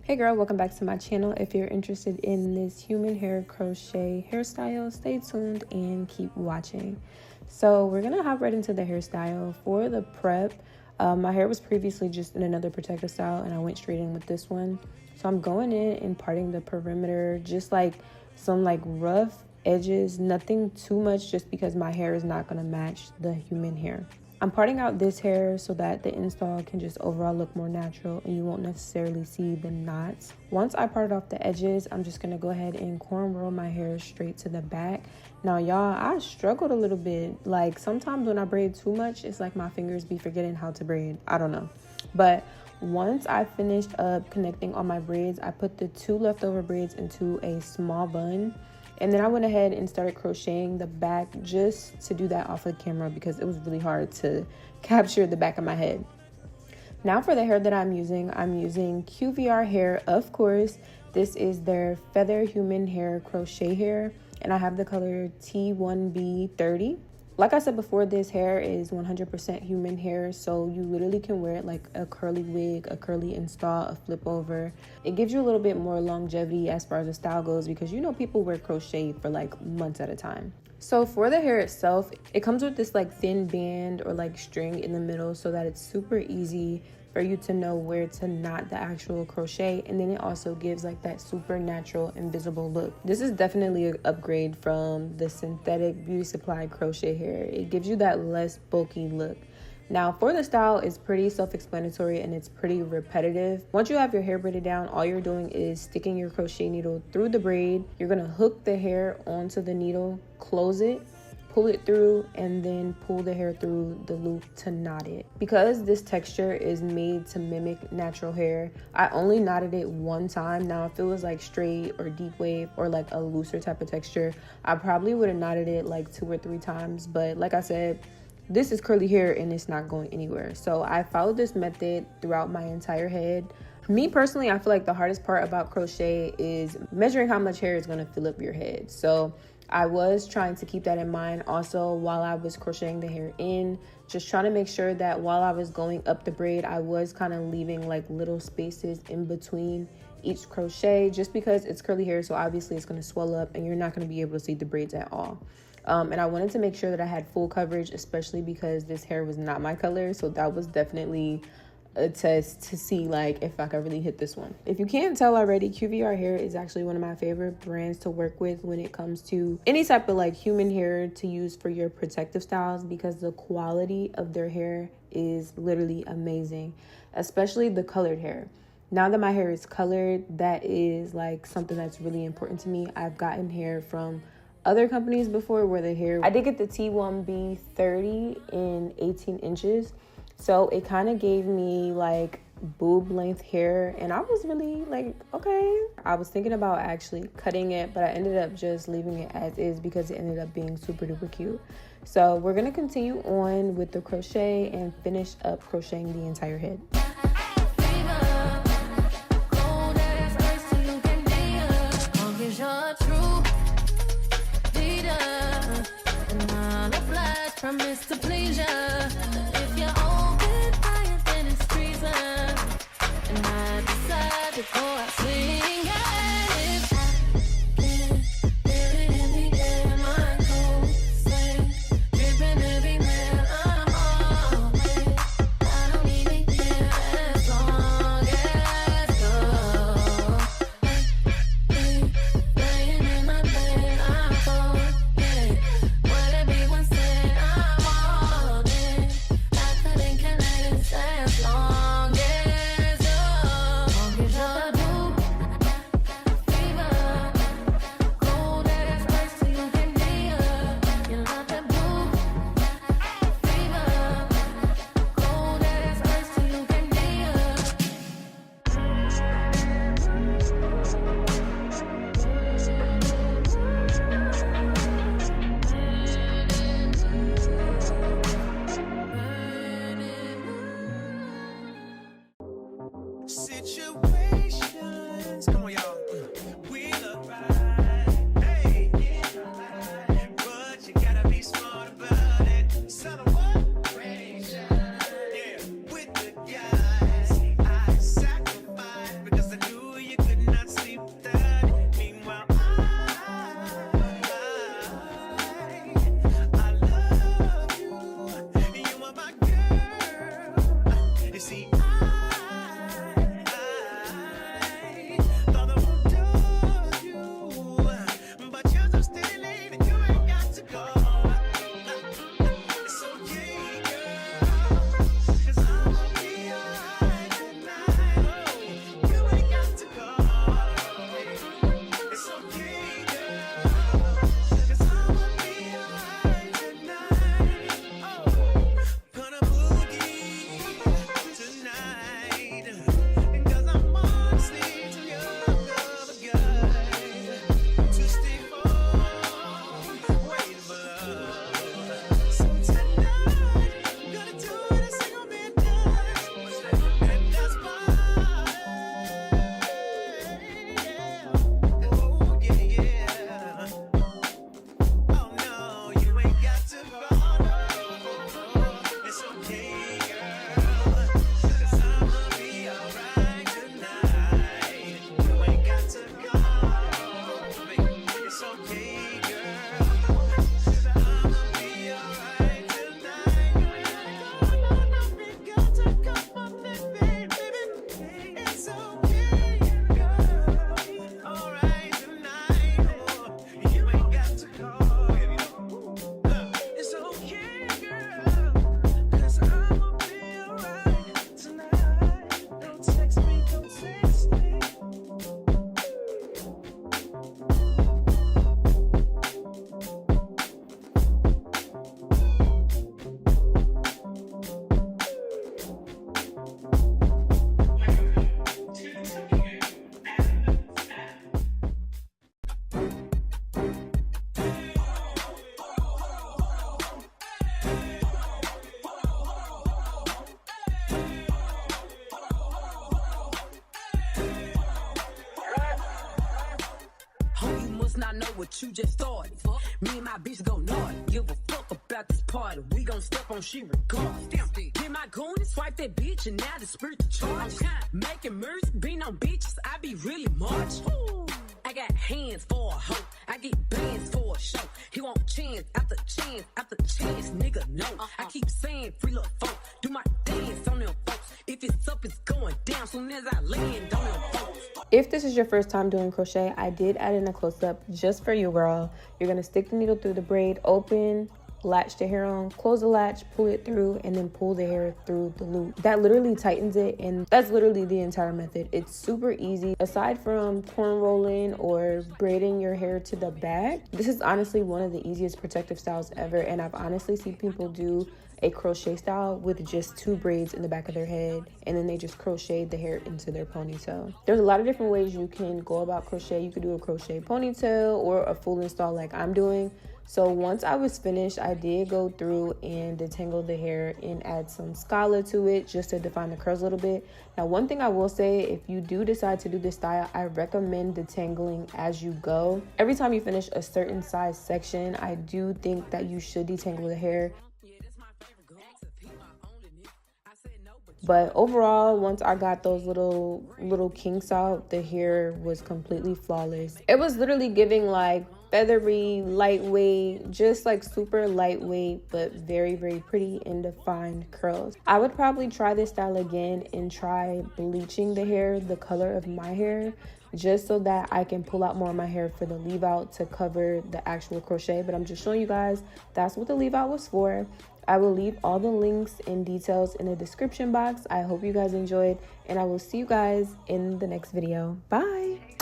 Hey girl, welcome back to my channel. If you're interested in this human hair crochet hairstyle, stay tuned and keep watching. So we're gonna hop right into the hairstyle. For the prep, my hair was previously just in another protective style and I went straight in with this one. So I'm going in and parting the perimeter, just like some rough edges, nothing too much, just because my hair is not gonna match the human hair. I'm parting out this hair so that the install can just overall look more natural and you won't necessarily see the knots. Once I parted off the edges, I'm just gonna go ahead and cornrow my hair straight to the back. Now y'all, I struggled a little bit. Like sometimes when I braid too much, it's like my fingers be forgetting how to braid. I don't know. But once I finished up connecting all my braids, I put the 2 leftover braids into a small bun. And then I went ahead and started crocheting the back just to do that off of camera because it was really hard to capture the back of my head. Now for the hair that I'm using QVR Hair, of course. This is their Feather Human Hair Crochet Hair, and I have the color T1B30. Like I said before, this hair is 100% human hair, so you literally can wear it like a curly wig, a curly install, a flip over. It gives you a little bit more longevity as far as the style goes because you know people wear crochet for like months at a time. So for the hair itself, it comes with this like thin band or like string in the middle so that it's super easy for you to know where to knot the actual crochet, and then it also gives like that super natural invisible look. This is definitely an upgrade from the synthetic beauty supply crochet hair. It gives you that less bulky look. Now for the style, it's pretty self-explanatory and it's pretty repetitive. Once you have your hair braided down, all you're doing is sticking your crochet needle through the braid. You're gonna hook the hair onto the needle, close it, pull it through, and then pull the hair through the loop to knot it. Because this texture is made to mimic natural hair, I only knotted it one time. Now if it was like straight or deep wave or like a looser type of texture, I probably would have knotted it like 2 or 3 times. But like I said, this is curly hair and it's not going anywhere. So I followed this method throughout my entire head. Me personally, I feel like the hardest part about crochet is measuring how much hair is going to fill up your head. So I was trying to keep that in mind also while I was crocheting the hair in, just trying to make sure that while I was going up the braid, I was kind of leaving like little spaces in between each crochet, just because it's curly hair, so obviously it's going to swell up and you're not going to be able to see the braids at all. And I wanted to make sure that I had full coverage, especially because this hair was not my color, so that was definitely a test to see like if I could really hit this one. If you can't tell already, QVR Hair is actually one of my favorite brands to work with when it comes to any type of like human hair to use for your protective styles, because the quality of their hair is literally amazing, especially the colored hair. Now that my hair is colored, that is like something that's really important to me. I've gotten hair from other companies before where the hair, I did get the T1B30 in 18 inches. So it kind of gave me like boob length hair and I was really like, okay. I was thinking about actually cutting it, but I ended up just leaving it as is because it ended up being super duper cute. So we're going to continue on with the crochet and finish up crocheting the entire head. Promise to please ya. If you're open fire, then it's treason. And I decide to go out swinging. In the air, my clothes swing, dripping everywhere. I'm all in. I don't even care I know what you just started. Me and my bitch go naughty. Give a fuck about this party. We gon' step on she regardless. Get my goon and swipe that bitch and now the spirit to charge. Making mercy, being on bitches, I be really much. I got hands for a hoe. I get bands for a show. He want chance after chance after chance, nigga, no. I keep saying free little folk. Do my dance on them folks. If it's up, it's going down soon as I land on them folks. If this is your first time doing crochet, I did add in a close-up just for you, girl. You're gonna stick the needle through the braid, open, latch the hair on, close the latch, pull it through, and then pull the hair through the loop. That literally tightens it, and that's literally the entire method. It's super easy. Aside from corn rolling or braiding your hair to the back, this is honestly one of the easiest protective styles ever, and I've honestly seen people do a crochet style with just 2 braids in the back of their head, and then they just crochet the hair into their ponytail. There's a lot of different ways you can go about crochet. You could do a crochet ponytail or a full install like I'm doing. So once I was finished, I did go through and detangle the hair and add some scala to it just to define the curls a little bit. Now, one thing I will say, if you do decide to do this style, I recommend detangling as you go. Every time you finish a certain size section, I do think that you should detangle the hair. But overall, once I got those little kinks out, the hair was completely flawless. It was literally giving like feathery, lightweight, just like super lightweight, but very, very pretty and defined curls. I would probably try this style again and try bleaching the hair the color of my hair, just so that I can pull out more of my hair for the leave out to cover the actual crochet. But I'm just showing you guys that's what the leave out was for. I will leave all the links and details in the description box. I hope you guys enjoyed, and I will see you guys in the next video. Bye.